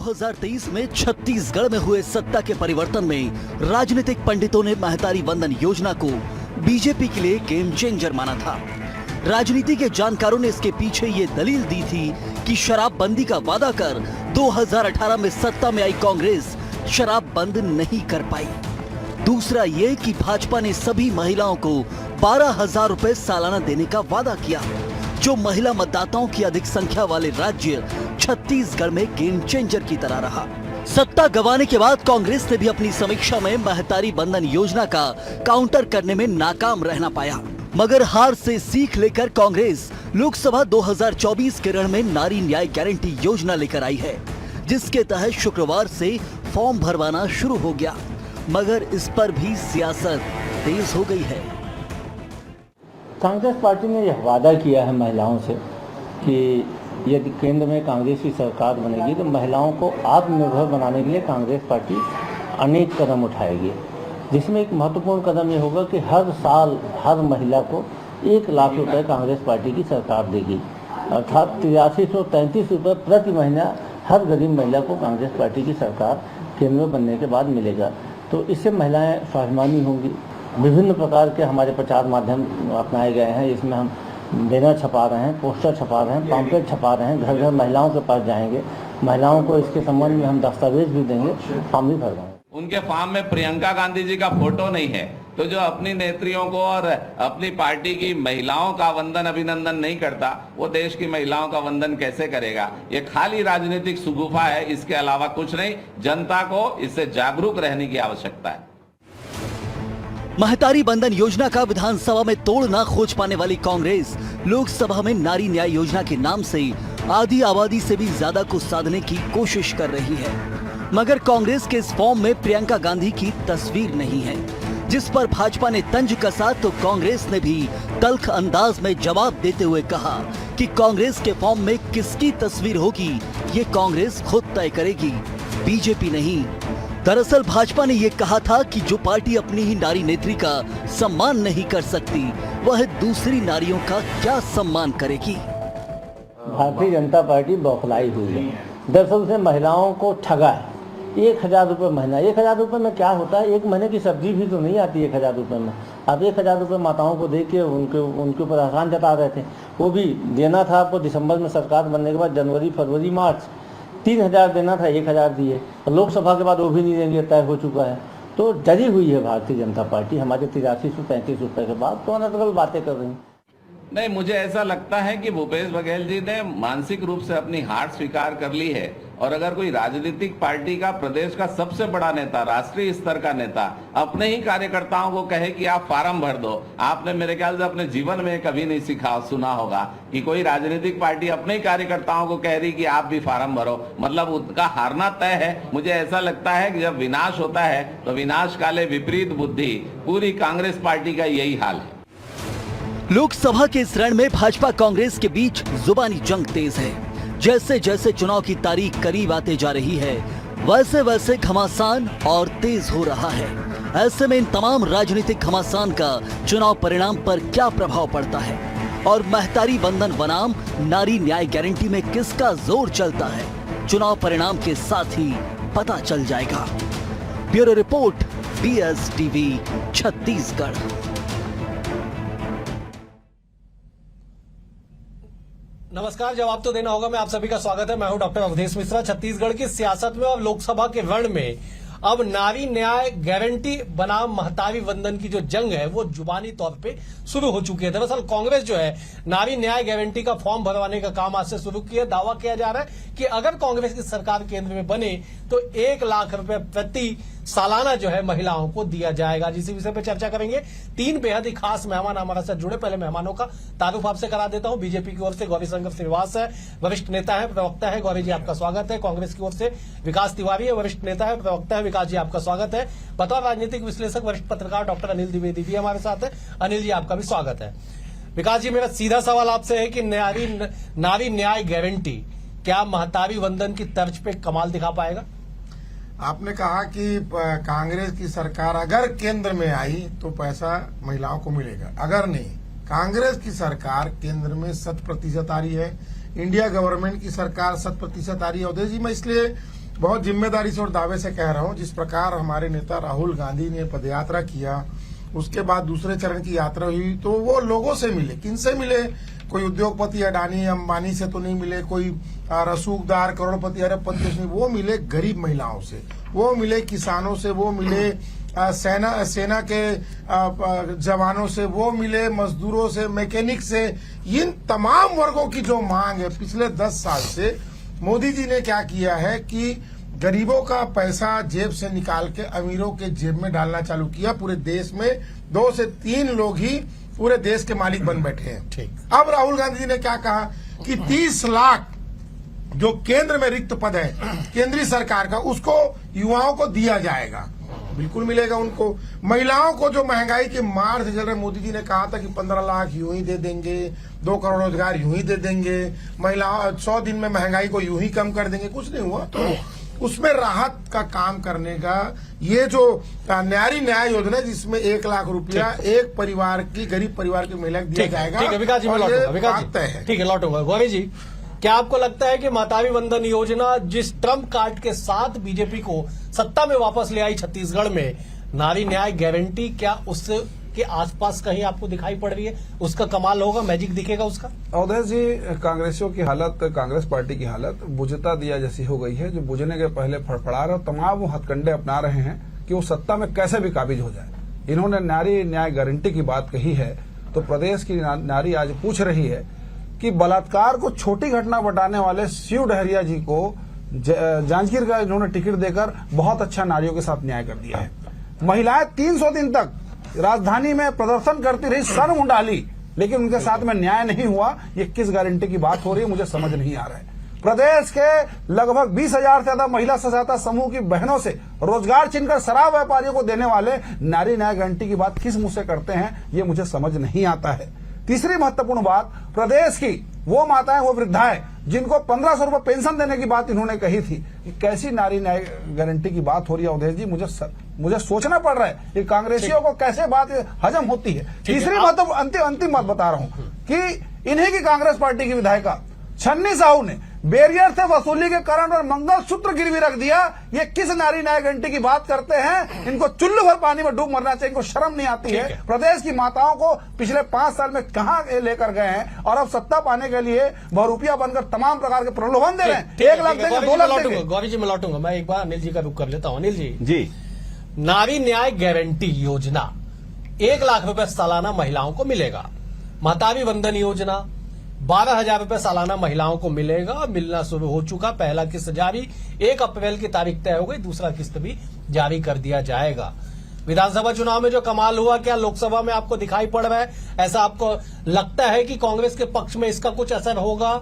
2023 में छत्तीसगढ़ में हुए सत्ता के परिवर्तन में राजनीतिक पंडितों ने महतारी वंदन योजना को बीजेपी के लिए गेम चेंजर माना था। राजनीति के जानकारों ने इसके पीछे ये दलील दी थी कि शराबबंदी का वादा कर 2018 में सत्ता में आई कांग्रेस शराब बंद नहीं कर पाई। दूसरा ये कि भाजपा ने सभी महिलाओं को 12,000 रुपए सालाना देने का वादा किया, जो महिला मतदाताओं की अधिक संख्या वाले राज्य छत्तीसगढ़ में गेम चेंजर की तरह रहा। सत्ता गंवाने के बाद कांग्रेस ने भी अपनी समीक्षा में महतारी वंदन योजना का काउंटर करने में नाकाम रहना पाया। मगर हार से सीख लेकर कांग्रेस लोकसभा 2024 के रण में नारी न्याय गारंटी योजना लेकर आई है, जिसके तहत शुक्रवार से फॉर्म भरवाना शुरू हो गया। मगर इस पर भी सियासत तेज हो गई है। कांग्रेस पार्टी ने यह वादा किया है महिलाओं से कि यदि केंद्र में कांग्रेस की सरकार बनेगी तो महिलाओं को आत्मनिर्भर बनाने के लिए कांग्रेस पार्टी अनेक कदम उठाएगी, जिसमें एक महत्वपूर्ण कदम ये होगा कि हर साल हर महिला को 1 लाख रुपए कांग्रेस पार्टी की सरकार देगी, अर्थात 8333 रुपये प्रति महीना हर गरीब महिला को कांग्रेस पार्टी की सरकार केंद्र में बनने के बाद मिलेगा। तो इससे महिलाएं स्वाभिमानी होंगी। विभिन्न प्रकार के हमारे प्रचार माध्यम अपनाए गए हैं। इसमें हम बैनर छपा रहे हैं, पोस्टर छपा रहे हैं, पम्पलेट छपा रहे हैं, घर घर महिलाओं के पास जाएंगे, महिलाओं को इसके संबंध में हम दस्तावेज भी देंगे, फॉर्म भी भरवाएंगे। उनके फॉर्म में प्रियंका गांधी जी का फोटो नहीं है, तो जो अपनी नेत्रियों को और अपनी पार्टी की महिलाओं का वंदन अभिनंदन नहीं करता, वो देश की महिलाओं का वंदन कैसे करेगा? ये खाली राजनीतिक सुगुफा है, इसके अलावा कुछ नहीं। जनता को इससे जागरूक रहने की आवश्यकता है। महतारी वंदन योजना का विधानसभा में तोड़ ना खोज पाने वाली कांग्रेस लोकसभा में नारी न्याय योजना के नाम से आधी आबादी से भी ज्यादा को साधने की कोशिश कर रही है। मगर कांग्रेस के इस फॉर्म में प्रियंका गांधी की तस्वीर नहीं है, जिस पर भाजपा ने तंज कसा तो कांग्रेस ने भी तल्ख अंदाज में जवाब देते हुए कहा कि कांग्रेस के फॉर्म में किसकी तस्वीर होगी ये कांग्रेस खुद तय करेगी, बीजेपी नहीं। दरअसल भाजपा ने ये कहा था कि जो पार्टी अपनी ही नारी नेत्री का सम्मान नहीं कर सकती, वह दूसरी नारियों का क्या सम्मान करेगी। भारतीय जनता पार्टी बौखलाई हुई है। दरअसल उसने महिलाओं को ठगा है। 1,000 रुपये महीना, 1,000 रुपये में क्या होता है? एक महीने की सब्जी भी तो नहीं आती 1,000 रुपये में। आप 1,000 रुपये माताओं को दे के उनके ऊपर आसान जता रहे थे। वो भी देना था आपको दिसंबर में सरकार बनने के बाद, जनवरी फरवरी मार्च 3,000 देना था, 1,000 दिए। लोकसभा के बाद वो भी नहीं देंगे, तय हो चुका है। तो डरी हुई है भारतीय जनता पार्टी हमारे 8335 रुपये के बाद। तो अनर्गल बातें कर रही हैं। नहीं, मुझे ऐसा लगता है कि भूपेश बघेल जी ने मानसिक रूप से अपनी हार स्वीकार कर ली है। और अगर कोई राजनीतिक पार्टी का प्रदेश का सबसे बड़ा नेता, राष्ट्रीय स्तर का नेता अपने ही कार्यकर्ताओं को कहे कि आप फार्म भर दो, आपने मेरे ख्याल से अपने जीवन में कभी नहीं सुना होगा कि कोई राजनीतिक पार्टी अपने ही कार्यकर्ताओं को कह रही कि आप भी फार्म भरो, मतलब उनका हारना तय है। मुझे ऐसा लगता है कि जब विनाश होता है तो विनाश काले विपरीत बुद्धि, पूरी कांग्रेस पार्टी का यही हाल है। लोकसभा के इस रण में भाजपा कांग्रेस के बीच जुबानी जंग तेज है। जैसे जैसे चुनाव की तारीख करीब आते जा रही है, वैसे वैसे घमासान और तेज हो रहा है। ऐसे में इन तमाम राजनीतिक घमासान का चुनाव परिणाम पर क्या प्रभाव पड़ता है और महतारी वंदन बनाम नारी न्याय गारंटी में किसका जोर चलता है, चुनाव परिणाम के साथ ही पता चल जाएगा। Bureau report, BS TV, Chhattisgarh. नमस्कार, जवाब तो देना होगा। मैं आप सभी का स्वागत है। मैं हूं डॉक्टर अवधेश मिश्रा। छत्तीसगढ़ की सियासत में और लोकसभा के रण में अब नारी न्याय गारंटी बनाम महतारी वंदन की जो जंग है वो जुबानी तौर पे शुरू हो चुकी है। दरअसल कांग्रेस जो है नारी न्याय गारंटी का फॉर्म भरवाने का काम आज से शुरू किया। दावा किया जा रहा है कि अगर कांग्रेस की सरकार केंद्र में बने तो 1 लाख रुपए प्रति सालाना जो है महिलाओं को दिया जाएगा। जिस विषय पे चर्चा करेंगे 3 बेहद ही खास मेहमान हमारे साथ जुड़े। पहले मेहमानों का तारुफ आपसे करा देता हूं। बीजेपी की ओर से गौरी शंकर श्रीवास है, वरिष्ठ नेता है, प्रवक्ता है। गौरी जी आपका स्वागत है। कांग्रेस की ओर से विकास तिवारी है, वरिष्ठ नेता है, प्रवक्ता है। विकास जी आपका स्वागत है। बतौर राजनीतिक विश्लेषक वरिष्ठ पत्रकार डॉक्टर अनिल द्विवेदी भी हमारे साथ है। अनिल जी आपका भी स्वागत है। विकास जी, मेरा सीधा सवाल आपसे है कि नारी न्याय गारंटी क्या महतारी वंदन की तर्ज पे कमाल दिखा पाएगा? आपने कहा कि कांग्रेस की सरकार अगर केंद्र में आई तो पैसा महिलाओं को मिलेगा, अगर नहीं। कांग्रेस की सरकार केंद्र में 100% आ रही है, इंडिया गवर्नमेंट की सरकार 100% आ रही है। अवधेश जी, मैं इसलिए बहुत जिम्मेदारी से और दावे से कह रहा हूं, जिस प्रकार हमारे नेता राहुल गांधी ने पदयात्रा किया, उसके बाद दूसरे चरण की यात्रा हुई, तो वो लोगों से मिले। किनसे मिले? कोई उद्योगपति अडानी अंबानी से तो नहीं मिले, कोई रसूखदार करोड़पति अरबपति से नहीं, वो मिले गरीब महिलाओं से, वो मिले किसानों से, वो मिले सेना के जवानों से, वो मिले मजदूरों से, मैकेनिक से। इन तमाम वर्गों की जो मांग है पिछले 10 साल से, मोदी जी ने क्या किया है कि गरीबों का पैसा जेब से निकाल के अमीरों के जेब में डालना चालू किया। पूरे देश में 2 से 3 लोग ही पूरे देश के मालिक बन बैठे हैं। ठीक। अब राहुल गांधी जी ने क्या कहा कि 30 लाख जो केंद्र में रिक्त पद है केंद्रीय सरकार का, उसको युवाओं को दिया जाएगा। बिल्कुल मिलेगा उनको। महिलाओं को जो महंगाई के मार से चल रहे, मोदी जी ने कहा था कि 15 लाख यूं ही दे देंगे, 2 करोड़ रोजगार यूं ही दे देंगे, महिलाओं 100 दिन में महंगाई को यूं ही कम कर देंगे। कुछ नहीं हुआ। तो उसमें राहत का काम करने का ये जो नारी न्याय योजना, जिसमें 1 लाख रुपया एक परिवार की, गरीब परिवार की महिला को दिया जाएगा। ठीक है विकास जी, मैं लौटूंगा। विकास जी, ठीक है, लौटूंगा। गौरी जी, क्या आपको लगता है कि महतारी वंदन योजना जिस ट्रम्प कार्ड के साथ बीजेपी को सत्ता में वापस ले आई छत्तीसगढ़ में, नारी न्याय गारंटी, क्या उसके आसपास कहीं आपको दिखाई पड़ रही है? उसका कमाल होगा, मैजिक दिखेगा उसका? अवधेश जी, कांग्रेसियों की हालत, कांग्रेस पार्टी की हालत बुझता दिया जैसी हो गई है, जो बुझने के पहले फड़फड़ा रहे, और तमाम वो हथकंडे अपना रहे हैं कि वो सत्ता में कैसे भी काबिज हो जाए। इन्होंने नारी न्याय गारंटी की बात कही है, तो प्रदेश की नारी आज पूछ रही है कि बलात्कार को छोटी घटना बताने वाले शिव डहरिया जी को जांजगीर का इन्होंने टिकट देकर बहुत अच्छा नारियों के साथ न्याय कर दिया है। महिलाएं 300 दिन तक राजधानी में प्रदर्शन करती रही, सर मुंडा ली, लेकिन उनके साथ में न्याय नहीं हुआ। ये किस गारंटी की बात हो रही है, मुझे समझ नहीं आ रहा है। प्रदेश के लगभग 20,000 से ज्यादा महिला सहायता समूह की बहनों से रोजगार छीनकर शराब व्यापारियों को देने वाले नारी न्याय गारंटी की बात किस मुंह से करते हैं, ये मुझे समझ नहीं आता है। तीसरी महत्वपूर्ण बात, प्रदेश की वो माताएं, वो वृद्धाएं जिनको 1500 रुपए पेंशन देने की बात इन्होंने कही थी, कैसी नारी न्याय गारंटी की बात हो रही है अवधेश जी? मुझे सोचना पड़ रहा है कि कांग्रेसियों को कैसे बात हजम होती है। तीसरी महत्व, अंतिम बात बता रहा हूं कि इन्हीं की कांग्रेस पार्टी की विधायिका छन्नी साहू ने बैरियर से वसूली के कारण और मंगलसूत्र गिरवी रख दिया। ये किस नारी न्याय गारंटी की बात करते हैं? इनको चुल्लू भर पानी में डूब मरना चाहिए, इनको शर्म नहीं आती है। प्रदेश की माताओं को पिछले 5 साल में कहां लेकर गए हैं, और अब सत्ता पाने के लिए बहुरूपिया बनकर तमाम प्रकार के प्रलोभन दे रहे हैं। 1 लाख देंगे, 2 लाख देंगे। गौरी जी, मैं लौटूंगा। मैं एक बार अनिल जी का रुख कर लेता हूं। अनिल जी, जी, नारी न्याय गारंटी योजना 1 लाख रुपए सालाना महिलाओं को मिलेगा। महतारी वंदन योजना 12,000 रुपए सालाना महिलाओं को मिलेगा। मिलना शुरू हो चुका। पहला किस्त जारी 1 अप्रैल की तारीख तय हो गई, दूसरा किस्त भी जारी कर दिया जाएगा। विधानसभा चुनाव में जो कमाल हुआ, क्या लोकसभा में आपको दिखाई पड़ रहा है? ऐसा आपको लगता है कि कांग्रेस के पक्ष में इसका कुछ असर होगा?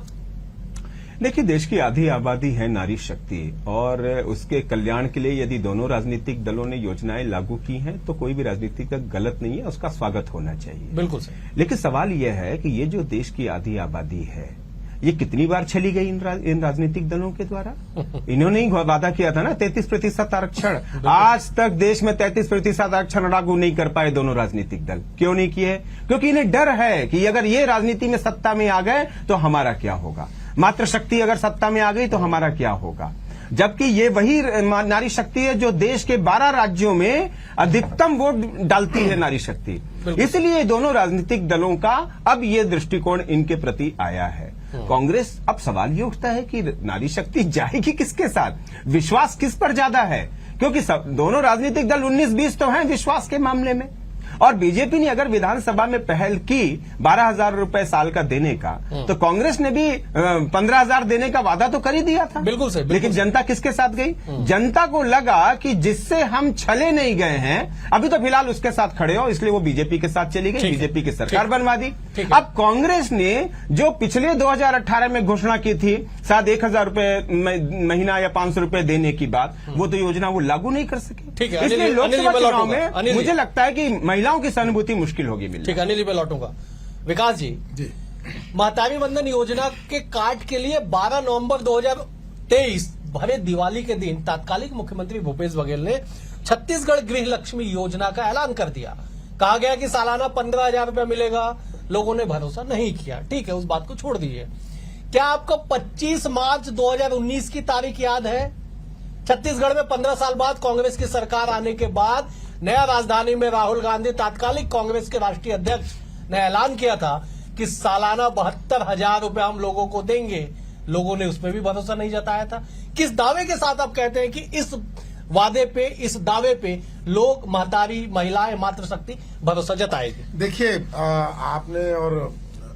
देखिए, देश की आधी आबादी है नारी शक्ति, और उसके कल्याण के लिए यदि दोनों राजनीतिक दलों ने योजनाएं लागू की हैं तो कोई भी राजनीति का गलत नहीं है, उसका स्वागत होना चाहिए। बिल्कुल सही। लेकिन सवाल यह है कि ये जो देश की आधी आबादी है, ये कितनी बार छली गई इन राजनीतिक दलों के द्वारा? इन्होंने ही वादा किया था ना 33% आरक्षण। आज तक देश में 33% आरक्षण लागू नहीं कर पाए दोनों राजनीतिक दल। क्यों नहीं किए? क्योंकि इन्हें डर है कि अगर ये राजनीति में सत्ता में आ गए तो हमारा क्या होगा, मातृ शक्ति अगर सत्ता में आ गई तो हमारा क्या होगा। जबकि ये वही नारी शक्ति है जो देश के 12 राज्यों में अधिकतम वोट डालती है नारी शक्ति। इसलिए दोनों राजनीतिक दलों का अब ये दृष्टिकोण इनके प्रति आया है। कांग्रेस, अब सवाल ये उठता है कि नारी शक्ति जाएगी किसके साथ, विश्वास किस पर ज्यादा है? क्योंकि दोनों राजनीतिक दल 19-20 तो हैं विश्वास के मामले में, और बीजेपी ने अगर विधानसभा में पहल की 12,000 रुपए साल का देने का, तो कांग्रेस ने भी 15,000 देने का वादा तो कर ही दिया था। बिल्कुल सही। लेकिन जनता किसके साथ गई? जनता को लगा कि जिससे हम छले नहीं गए हैं, अभी तो फिलहाल उसके साथ खड़े हो, इसलिए वो बीजेपी के साथ चली गई, बीजेपी की सरकार बनवा दी। अब कांग्रेस ने जो पिछले 2018 में घोषणा की थी शायद 1,000 रुपए महीना या 500 रुपए देने की बात, वो तो योजना वो लागू नहीं कर सके। इसलिए लोकसभा चुनाव में मुझे लगता है कि महिलाओं की सहानुभूति मुश्किल होगी मिलना। ठीक है, अनिल जी पे लौटूंगा। विकास जी, महतारी वंदन योजना के कार्ड के लिए 12 नवंबर 2023 भरे दिवाली के दिन तत्कालीन मुख्यमंत्री भूपेश बघेल ने छत्तीसगढ़ गृह लक्ष्मी योजना का ऐलान कर दिया। कहा गया कि सालाना 15,000 रुपया मिलेगा। लोगों ने भरोसा नहीं किया। ठीक है, उस बात को छोड़ दीजिए। क्या आपको 25 मार्च 2019 की तारीख याद है? छत्तीसगढ़ में 15 साल बाद कांग्रेस की सरकार आने के बाद नया राजधानी में राहुल गांधी तात्कालिक कांग्रेस के राष्ट्रीय अध्यक्ष ने ऐलान किया था कि सालाना 72,000 रुपए हम लोगों को देंगे। लोगों ने उसमें भी भरोसा नहीं जताया था। किस दावे के साथ आप कहते हैं कि इस वादे पे, इस दावे पे लोग, महतारी, महिलाएं, मातृशक्ति भरोसा जताएगी? देखिए, आपने और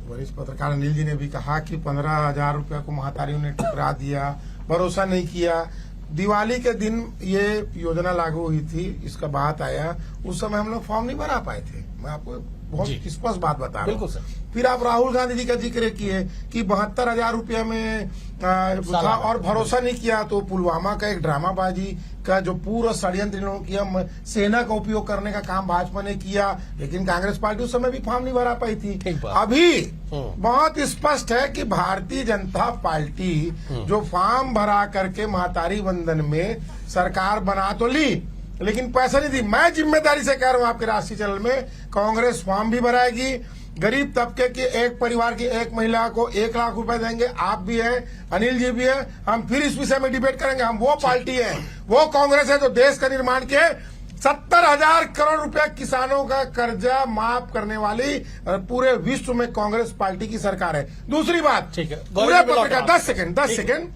वरिष्ठ पत्रकार अनिल जी ने भी कहा कि 15,000 रुपया को महतारियों ने ठुकरा दिया, भरोसा नहीं किया। दिवाली के दिन ये योजना लागू हुई थी, इसका बात आया, उस समय हम लोग फॉर्म नहीं भरा पाए थे। मैं आपको बहुत स्पष्ट बात बता रहा हूं। बिल्कुल सर। फिर आप राहुल गांधी जी का जिक्र किए कि 72,000 रुपया में था और भरोसा नहीं किया। तो पुलवामा का एक ड्रामाबाजी का जो पूरा षड्यंत्र इन्होंने किया, सेना का उपयोग करने का काम भाजपा ने किया, लेकिन कांग्रेस पार्टी उस समय भी फॉर्म नहीं भरा पाई थी। अभी बहुत स्पष्ट है कि भारतीय जनता पार्टी जो फॉर्म भरा करके महतारी वंदन में सरकार बना तो ली, लेकिन पैसा नहीं दी। मैं जिम्मेदारी से कह रहा हूं आपके राष्ट्रीय चैनल में, कांग्रेस फॉर्म भी भराएगी, गरीब तबके की एक परिवार की एक महिला को 1 लाख रुपए देंगे। आप भी हैं, अनिल जी भी हैं, हम फिर इस विषय में डिबेट करेंगे। हम वो पार्टी है, वो कांग्रेस है जो देश का निर्माण किए। 70,000 करोड़ रुपया किसानों का कर्जा माफ करने वाली पूरे विश्व में कांग्रेस पार्टी की सरकार है। दूसरी बात, ठीक है, पूरे पत्रकार 10 सेकंड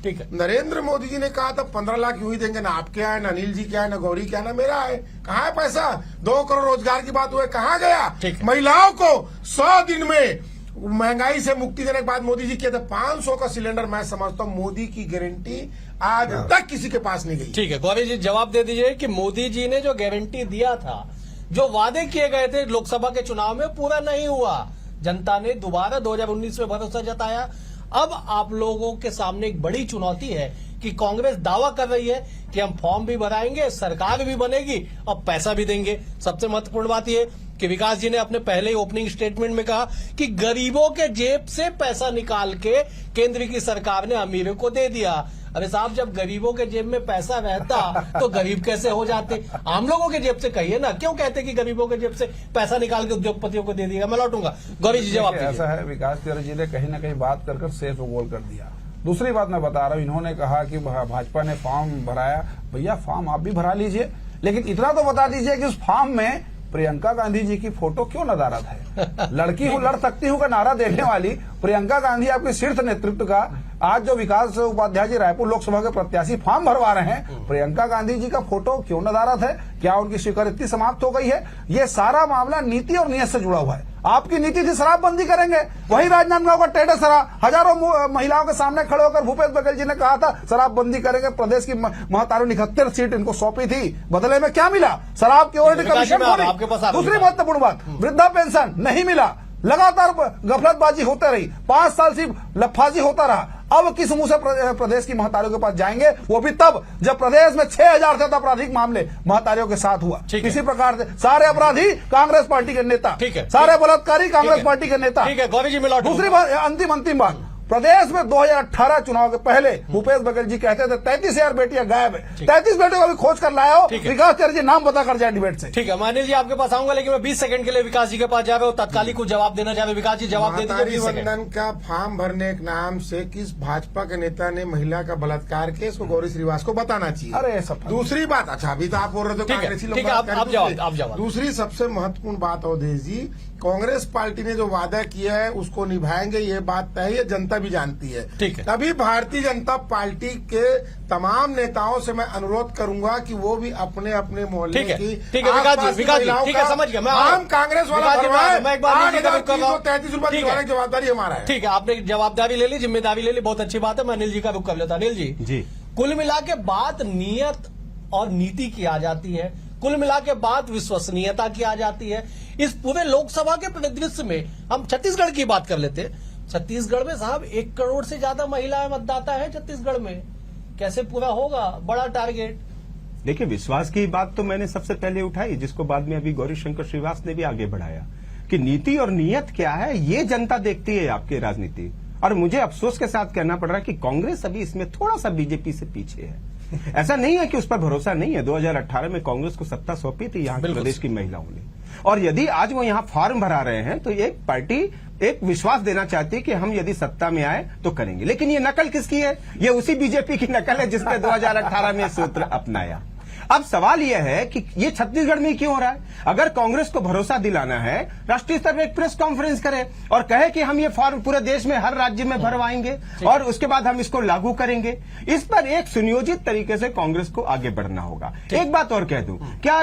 ठीक है। नरेंद्र मोदी जी ने कहा था 15 लाख यूं ही देंगे, ना आपके आए, ना अनिल जी के आए, ना गौरी के आए, ना मेरा आए। कहाँ है पैसा? 2 करोड़ रोजगार की बात हुई, कहाँ गया? महिलाओं को 100 दिन में महंगाई से मुक्ति देने के बाद मोदी जी किया था 500 का सिलेंडर। मैं समझता हूं मोदी की गारंटी आज तक किसी के पास नहीं गई। ठीक है, गौरी जी जवाब दे दीजिए कि मोदी जी ने जो गारंटी दिया था, जो वादे किए गए थे लोकसभा के चुनाव में, पूरा नहीं हुआ। जनता ने दोबारा 2019 में भरोसा जताया। अब आप लोगों के सामने एक बड़ी चुनौती है कि कांग्रेस दावा कर रही है कि हम फॉर्म भी भराएंगे, सरकार भी बनेगी और पैसा भी देंगे। सबसे महत्वपूर्ण बात यह कि विकास जी ने अपने पहले ओपनिंग स्टेटमेंट में कहा कि गरीबों के जेब से पैसा निकाल के केंद्र की सरकार ने अमीरों को दे दिया। अरे साहब, जब गरीबों के जेब में पैसा रहता तो गरीब कैसे हो जाते? आम लोगों के जेब से कहिए ना, क्यों कहते कि गरीबों के जेब से पैसा निकाल के उद्योगपतियों को दे दिया? मैं लौटूंगा, गौरी जी जवाब दीजिए। ऐसा है, विकास तिवारी जी ने कहीं ना कहीं बात कर सेफ गोल कर दिया। दूसरी बात मैं बता रहा हूं, इन्होंने कहा कि भाजपा ने फॉर्म भराया। भैया, फॉर्म आप भी भरा लीजिए, लेकिन इतना तो बता दीजिए कि उस फॉर्म में प्रियंका गांधी जी की फोटो क्यों नदारद है? लड़की हूं, लड़ सकती हूं का नारा देने वाली प्रियंका गांधी आपके शीर्ष नेतृत्व का आज जो विकास उपाध्याय जी रायपुर लोकसभा के प्रत्याशी फॉर्म भरवा रहे हैं, प्रियंका गांधी जी का फोटो क्यों नदारद है? क्या उनकी स्वीकार्यता समाप्त हो गई है? ये सारा मामला नीति और नियत से जुड़ा हुआ है। आपकी नीति थी शराबबंदी करेंगे, वही राजनांदगांव का टेढ़े सरा हजारों महिलाओं के सामने खड़े होकर भूपेश बघेल जी ने कहा था शराबबंदी करेंगे। प्रदेश की महतारों 79 सीट इनको सौंपी थी, बदले में क्या मिला? शराब की ऑडिट कमीशन खोली। दूसरी महत्वपूर्ण बात, वृद्धा पेंशन नहीं मिला, लगातार गफलतबाजी होते रही, 5 साल से लफाजी होता रहा। अब किस मुंह से प्रदेश की महतारियों के पास जाएंगे? वो भी तब जब प्रदेश में 6,000 से आपराधिक मामले महतारियों के साथ हुआ। किसी प्रकार से सारे अपराधी कांग्रेस पार्टी के नेता, सारे बलात्कारी कांग्रेस पार्टी के नेता। ठीक है, गौरी जी मिला। दूसरी बात, अंतिम बात, प्रदेश में 2018 चुनाव के पहले भूपेश बघेल जी कहते थे 33,000 बेटियां गायब है। 33 बेटियों को भी खोज कर लाया हो। विकास तिवारी जी नाम पता कर जाए डिबेट से। ठीक है, मानिल जी आपके पास आऊंगा, लेकिन मैं 20 सेकंड के लिए विकास जी के पास जा रहा हूं, तत्कालिक को जवाब देना चाह रहे। विकास जी जवाब दे दीजिए। वंदन का फॉर्म भरने के नाम से किस भाजपा के नेता ने महिला का बलात्कार किया, इसको गौरी श्रीवास को बताना चाहिए। अरे सब दूसरी बात, अच्छा अभी तो आप बोल रहे थे कांग्रेसी लोग। आप जवाब। दूसरी सबसे महत्वपूर्ण बात अवधेश जी, कांग्रेस पार्टी ने जो वादा किया है उसको निभाएंगे, ये बात तय है, जनता भी जानती है। ठीक है। तभी भारतीय जनता पार्टी के तमाम नेताओं से मैं अनुरोध करूंगा कि वो भी अपने अपने मोहल्ले की, ठीक है विकास जी, ठीक है, समझ गया मैं। हम कांग्रेस वाला 8,33 रुपए की जवाबदारी हमारा है। ठीक है, आपने जवाबदारी ले ली, जिम्मेदारी ले ली, बहुत अच्छी बात है। मैं अनिल जी का रुख कर लेता। अनिल जी, कुल मिला के बात नियत और नीति की आ जाती है, कुल मिला के बात विश्वसनीयता की आ जाती है। इस पूरे लोकसभा के परिदृश्य में हम छत्तीसगढ़ की बात कर लेते हैं। छत्तीसगढ़ में साहब 1 करोड़ से ज्यादा महिलाएं मतदाता है छत्तीसगढ़ में। कैसे पूरा होगा? बड़ा टारगेट। देखिए, विश्वास की बात तो मैंने सबसे पहले उठाई, जिसको बाद में अभी गौरी शंकर श्रीवास ने भी आगे बढ़ाया कि नीति और नियत क्या है, ये जनता देखती है आपकी राजनीति। और मुझे अफसोस के साथ कहना पड़ रहा है कि कांग्रेस अभी इसमें थोड़ा सा बीजेपी से पीछे है। ऐसा नहीं है कि उस पर भरोसा नहीं है। 2018 में कांग्रेस को सत्ता सौंपी थी यहाँ के प्रदेश की महिलाओं ने, और यदि आज वो यहाँ फॉर्म भरा रहे हैं तो एक पार्टी एक विश्वास देना चाहती है कि हम यदि सत्ता में आए तो करेंगे। लेकिन ये नकल किसकी है? ये उसी बीजेपी की नकल है जिसने 2018 में सूत्र अपनाया। अब सवाल यह है कि ये छत्तीसगढ़ में क्यों हो रहा है? अगर कांग्रेस को भरोसा दिलाना है, राष्ट्रीय स्तर पर एक प्रेस कॉन्फ्रेंस करे और कहे कि हम ये फॉर्म पूरे देश में हर राज्य में भरवाएंगे और उसके बाद हम इसको लागू करेंगे। इस पर एक सुनियोजित तरीके से कांग्रेस को आगे बढ़ना होगा। एक बात और कह दूं, क्या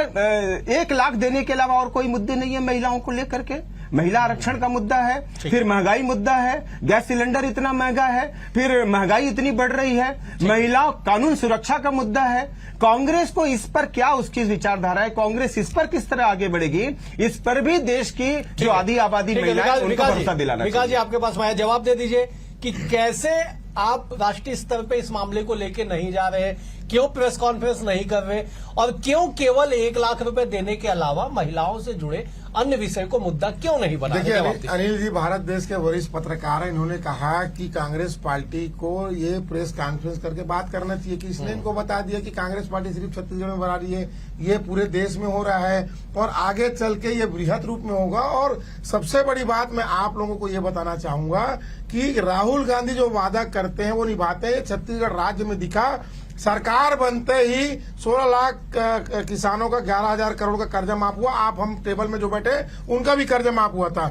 1 लाख देने के अलावा और कोई मुद्दे नहीं है महिलाओं को लेकर के? महिला आरक्षण का मुद्दा है, फिर महंगाई मुद्दा है, गैस सिलेंडर इतना महंगा है, फिर महंगाई इतनी बढ़ रही है, महिलाओं कानून सुरक्षा का मुद्दा है। कांग्रेस को इस पर क्या उसकी विचारधारा है? कांग्रेस इस पर किस तरह आगे बढ़ेगी? इस पर भी देश की जो आधी आबादी महिलाएं उनको भरोसा दिलाना चाहिए। विकास जी, आपके पास मैं जवाब दे दीजिए कि कैसे आप राष्ट्रीय स्तर पे इस मामले को लेके नहीं जा रहे, क्यों प्रेस कॉन्फ्रेंस नहीं कर रहे और क्यों केवल 1 लाख रुपए देने के अलावा महिलाओं से जुड़े अन्य विषय को मुद्दा क्यों नहीं बना? देखिए अनिल जी भारत देश के वरिष्ठ पत्रकार हैं, इन्होंने कहा कि कांग्रेस पार्टी को ये प्रेस कॉन्फ्रेंस करके बात करना चाहिए कि इसने इनको बता दिया कि कांग्रेस पार्टी सिर्फ छत्तीसगढ़ में बना रही है, ये पूरे देश में हो रहा है और आगे चल के ये बृहद रूप में होगा। और सबसे बड़ी बात मैं आप लोगों को ये बताना चाहूंगा कि राहुल गांधी जो वादा करते हैं वो निभाते हैं। छत्तीसगढ़ राज्य में दिखा, सरकार बनते ही 16 लाख किसानों का 11,000 करोड़ का कर्जा माफ हुआ। आप हम टेबल में जो बैठे उनका भी कर्जा माफ हुआ था।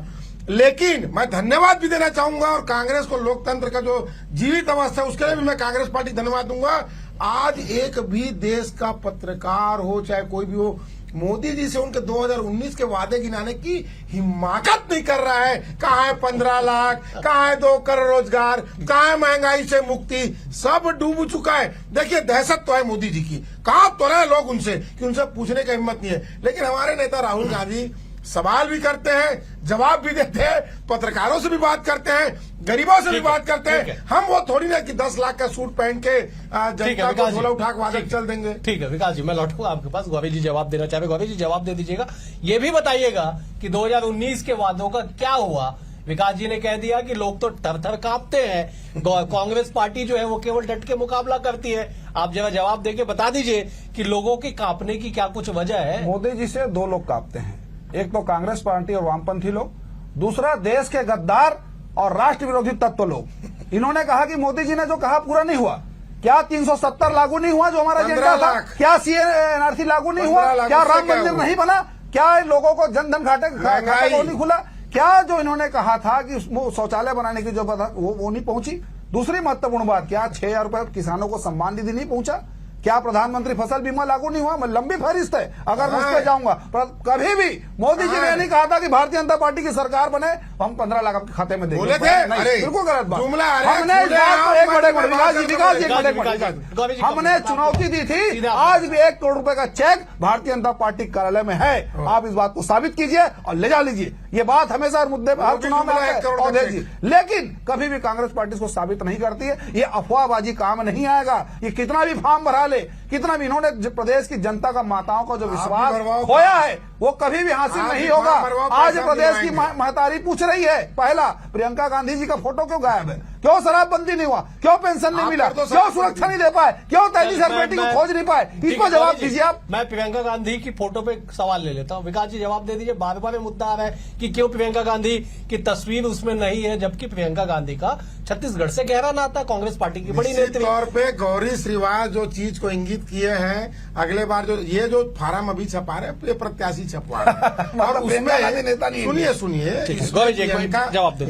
लेकिन मैं धन्यवाद भी देना चाहूंगा और कांग्रेस को लोकतंत्र का जो जीवित अवस्था है उसके लिए भी मैं कांग्रेस पार्टी धन्यवाद दूंगा। आज एक भी देश का पत्रकार हो चाहे कोई भी हो, मोदी जी से उनके 2019 के वादे गिनाने की हिम्मत नहीं कर रहा है। कहाँ है 15 लाख, कहाँ है 2 करोड़ रोजगार, कहाँ है महंगाई से मुक्ति? सब डूब चुका है। देखिए दहशत तो है मोदी जी की, कहा तो रहे लोग उनसे कि उनसे पूछने की हिम्मत नहीं है। लेकिन हमारे नेता राहुल गांधी सवाल भी करते हैं, जवाब भी देते हैं, पत्रकारों से भी बात करते हैं, गरीबों से भी बात करते हैं। हम वो थोड़ी ना कि 10 लाख का सूट पहन के जनता को झोला उठा के वादे चल देंगे। ठीक है विकास जी, मैं लौटूंगा आपके पास। गौरी जी जवाब देना चाह रहे, गौरी जी जवाब दे दीजिएगा। ये भी बताइएगा कि 2019 के वादों का क्या हुआ? विकास जी ने कह दिया कि लोग तो थर-थर कांपते हैं, कांग्रेस पार्टी जो है वो केवल डट के मुकाबला करती है। आप जरा जवाब देके बता दीजिए कि लोगों के कांपने की क्या कुछ वजह है? मोदी जी से 2 लोग कांपते हैं, एक तो कांग्रेस पार्टी और वामपंथी लोग, दूसरा देश के गद्दार और राष्ट्र विरोधी तत्व लोग। इन्होंने कहा कि मोदी जी ने जो कहा पूरा नहीं हुआ। क्या 370 लागू नहीं हुआ जो हमारा एजेंडा था? क्या सीएनआरसी लागू नहीं हुआ? क्या राम मंदिर नहीं बना? क्या लोगों को जनधन खाता नहीं खुला? क्या जो इन्होंने कहा था कि शौचालय बनाने की जो बात वो नहीं पहुंची? दूसरी महत्वपूर्ण बात, क्या 6,000 रुपए किसानों को सम्मान निधि नहीं पहुंचा? क्या प्रधानमंत्री फसल बीमा लागू नहीं हुआ? मैं लंबी फहरिस्त है, अगर मैं उस पर जाऊंगा। कभी भी मोदी जी ने नहीं कहा था कि भारतीय जनता पार्टी की सरकार बने हम 15 लाख आपके खाते में देंगे। बिल्कुल गलत बात। हमने इस बात को हमने चुनौती दी थी। आज भी 1 करोड़ रुपए का चेक भारतीय जनता पार्टी कार्यालय में है। आप इस बात को साबित कीजिए और ले जा लीजिए। ये बात हमेशा मुद्दे पर हर चुनाव में और भेजिए, लेकिन कभी भी कांग्रेस पार्टी इसको साबित नहीं करती है। ये अफवाहबाजी काम नहीं आएगा। ये कितना भी फॉर्म भरा ले, कितना भी इन्होंने प्रदेश की जनता का, माताओं का जो विश्वास खोया है वो कभी भी हासिल नहीं होगा। आज प्रदेश की महतारी पूछ रही है, पहला प्रियंका गांधी जी का फोटो क्यों गायब है? क्यों शराबबंदी नहीं हुआ? क्यों पेंशन नहीं मिला? क्यों सुरक्षा नहीं दे पाए? क्यों 33 बेटी को खोज नहीं पाए? इस पर जवाब दीजिए आप। मैं प्रियंका गांधी की फोटो पे सवाल ले लेता हूँ। विकास जी जवाब दे दीजिए। बार बार मुद्दा आ रहा है कि क्यों प्रियंका गांधी की तस्वीर उसमें नहीं है, जबकि प्रियंका गांधी का छत्तीसगढ़ से गहरा नाता, कांग्रेस पार्टी की बड़ी नेत्री। तौर पे गौरी श्रीवास जो चीज को इंगित किए हैं, अगले बार जो फार्म अभी छपा रहे हैं, प्रत्याशी छपवा और उसमें नेता नहीं। सुनिए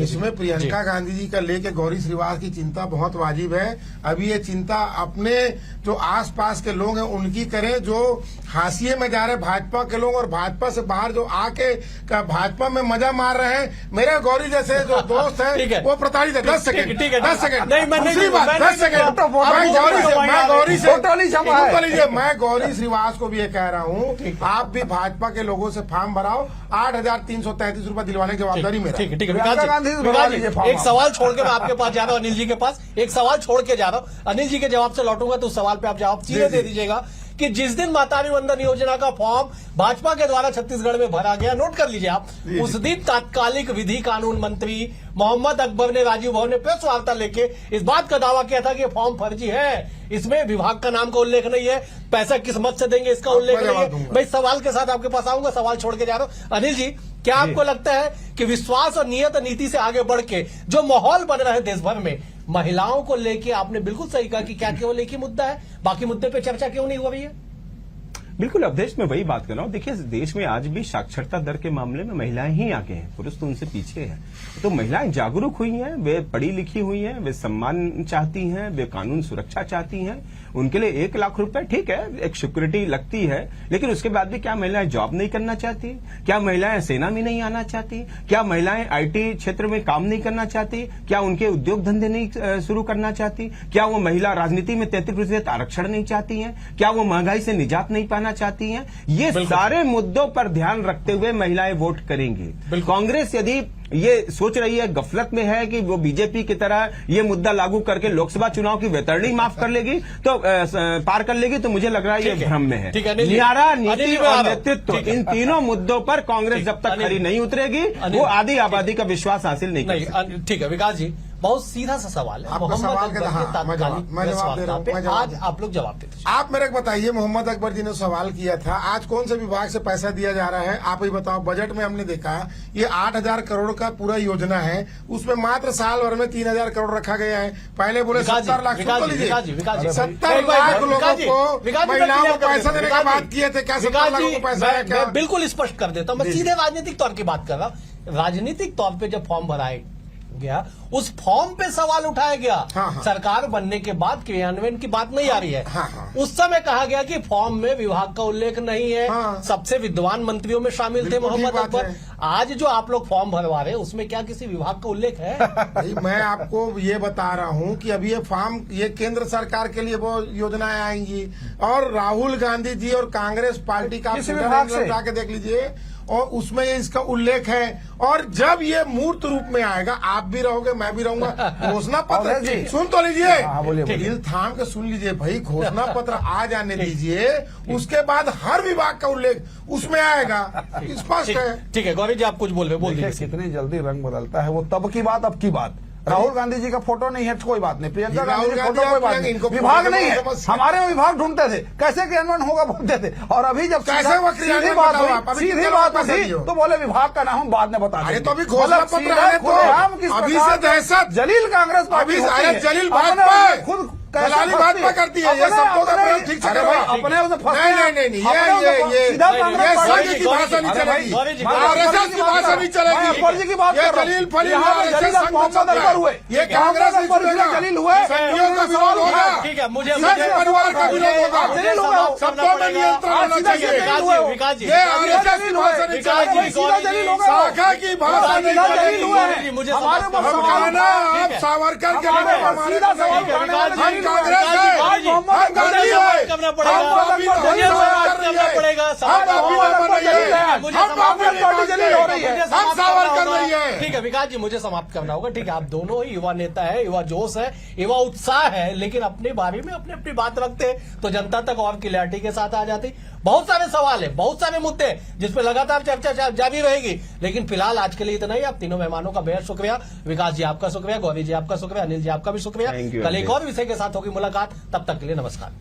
इसमें प्रियंका गांधी जी का लेके गौरी श्रीवास की चिंता बहुत वाजिब है। अभी ये चिंता अपने जो आसपास के लोग हैं उनकी करें, जो हाशिए में जा रहे भाजपा के लोग और भाजपा से बाहर जो आके भाजपा में मजा मार रहे हैं। मेरे गौरी जैसे जो दोस्त है वो प्रताड़ित है। 10 सेकंड मैं गौरी श्रीवास को भी ये कह रहा हूँ, आप भी भाजपा के लोगों से फॉर्म भराओ। 8,333 रुपए दिलवाने की जवाबदारी मेरा। ठीक है। एक सवाल छोड़ के मैं आपके पास जा रहा हूँ, अनिल जी के पास एक सवाल छोड़ के जा रहा हूँ। अनिल जी के जवाब से लौटूंगा तो उस सवाल पे आप जवाब सीधे दे दीजिएगा कि जिस दिन महतारी वंदन योजना का फॉर्म भाजपा के द्वारा छत्तीसगढ़ में भरा गया, नोट कर लीजिए आप, उस दिन तत्कालिक विधि कानून मंत्री मोहम्मद अकबर ने राजीव भवन में प्रेस वार्ता लेके इस बात का दावा किया था कि फॉर्म फर्जी है, इसमें विभाग का नाम का उल्लेख नहीं है, पैसा किस मत से देंगे इसका उल्लेख नहीं है। मैं इस सवाल के साथ आपके पास आऊंगा, सवाल छोड़ के जा रहा हूं। अनिल जी, क्या आपको लगता है कि विश्वास और नियत नीति से आगे बढ़ के जो माहौल बन रहा है देश भर में महिलाओं को लेके, आपने बिल्कुल सही कहा कि क्या केवल एक ही मुद्दा है, बाकी मुद्दे पे चर्चा क्यों नहीं हो रही है? बिल्कुल अवधेश, मैं वही बात कर रहा हूँ। देखिए, देश में आज भी साक्षरता दर के मामले में महिलाएं ही आगे हैं, पुरुष तो उनसे पीछे हैं। तो महिलाएं जागरूक हुई हैं, वे पढ़ी लिखी हुई हैं, वे सम्मान चाहती हैं, वे कानून सुरक्षा चाहती हैं। उनके लिए 1 लाख रुपए ठीक है, एक सिक्योरिटी लगती है, लेकिन उसके बाद भी क्या महिलाएं जॉब नहीं करना चाहती? क्या महिलाएं सेना में नहीं आना चाहती? क्या महिलाएं आईटी क्षेत्र में काम नहीं करना चाहती? क्या उनके उद्योग धंधे नहीं शुरू करना चाहती? क्या वो महिला राजनीति में 33% आरक्षण नहीं चाहती हैं? क्या वो महंगाई से निजात नहीं पाना चाहती हैं? ये सारे मुद्दों पर ध्यान रखते हुए महिलाएं वोट करेंगी। कांग्रेस यदि ये सोच रही है, गफलत में है कि वो बीजेपी की तरह ये मुद्दा लागू करके लोकसभा चुनाव की वैतरणी माफ कर लेगी, तो पार कर लेगी, तो मुझे लग रहा है ये भ्रम में है। न्यारा, नीति और नेतृत्व, इन तीनों मुद्दों पर कांग्रेस जब तक खड़ी नहीं उतरेगी, वो आधी आबादी का विश्वास हासिल नहीं कर सकती। ठीक है विकास जी, बहुत सीधा सा सवाल है। आपका सवाल के मैं जवाब दे रहा हूँ। आज आप लोग जवाब देते। आप मेरे को बताइए, मोहम्मद अकबर जी ने सवाल किया था, आज कौन से विभाग से पैसा दिया जा रहा है? आप ही बताओ। बजट में हमने देखा ये 8,000 करोड़ का पूरा योजना है, उसमें मात्र साल भर में 3,000 करोड़ रखा गया है। पहले बोले 70 लाख, 70 लाख लोगों को, महिलाओं को पैसा देने का बात किए थे। क्या 70 लाख को पैसा है? क्या? मैं बिल्कुल स्पष्ट कर देता हूँ, मैं सीधे राजनीतिक तौर की बात कर रहा हूँ। राजनीतिक तौर पे जब फॉर्म भराए गया, उस फॉर्म पे सवाल उठाया गया। हाँ। सरकार बनने के बाद क्रियान्वयन की बात नहीं आ रही है। हाँ। उस समय कहा गया कि फॉर्म में विभाग का उल्लेख नहीं है। हाँ। सबसे विद्वान मंत्रियों में शामिल थे मोहम्मद अकबर। आज जो आप लोग फॉर्म भरवा रहे हैं उसमें क्या किसी विभाग का उल्लेख है? भाई मैं आपको ये बता रहा हूँ कि अभी ये फॉर्म, ये केंद्र सरकार के लिए वो योजनाएं आएंगी, और राहुल गांधी जी और कांग्रेस पार्टी का जाके देख लीजिए, और उसमें ये इसका उल्लेख है। और जब ये मूर्त रूप में आएगा, आप भी रहोगे, मैं भी रहूंगा, घोषणा पत्र सुन तो लीजिए, दिल थाम के सुन लीजिए भाई, घोषणा पत्र आ जाने दीजिए, उसके बाद हर विभाग का उल्लेख उसमें आएगा, स्पष्ट है। ठीक है गौरी जी, आप कुछ बोल दीजिए। कितनी जल्दी रंग बदलता है, वो तब की बात अब की बात। राहुल गांधी जी का फोटो नहीं है, कोई बात नहीं, प्रियंका गांधी जी फोटो कोई बात नहीं, विभाग नहीं है। हमारे में विभाग ढूंढते थे, कैसे क्रियान्वयन होगा बोलते थे, और अभी जब सीधी बात हुई तो बोले विभाग का नाम हम बाद में बता देंगे। तो अभी घोषणा पत्र अभी से दहशत, जलील कांग्रेस पार्टी, जलील भाजपा खुद दलाली भाजपा करती है, ये शब्दों का प्रयोग ठीक से करो। अपने नहीं, ये संघ की भाषा नहीं चलेगी, आरएसएस की भाषा नहीं चलेगी, ये जलील फलील ये कांग्रेस जलील हुए, संघियों का विरोध होगा, ठीक है, मुझे परिवार का विरोध होगा, शब्दों में नियंत्रण होना चाहिए। ये आरएसएस की भाषा नहीं चलेगी, शाखा की भाषा नहीं चलेगी। हम कहना, आप सावरकर के हम कांग्रेस है, हम गांधी है, करना पड़ेगा। हम सावर कर रही है। ठीक है विकास जी, मुझे समाप्त करना होगा। ठीक है, आप दोनों ही युवा नेता है, युवा जोश है, युवा उत्साह है, लेकिन अपने बारे में अपनी अपनी बात रखते हैं तो जनता तक और क्लैरिटी के साथ आ जाती। बहुत सारे सवाल है, बहुत सारे मुद्दे जिसपे लगातार चर्चा जारी रहेगी, लेकिन फिलहाल आज के लिए इतना ही। आप तीनों मेहमानों का बेहद शुक्रिया। विकास जी आपका शुक्रिया, गौरी जी आपका शुक्रिया, अनिल जी आपका भी शुक्रिया। कल एक और विषय के साथ होगी मुलाकात, तब तक के लिए नमस्कार।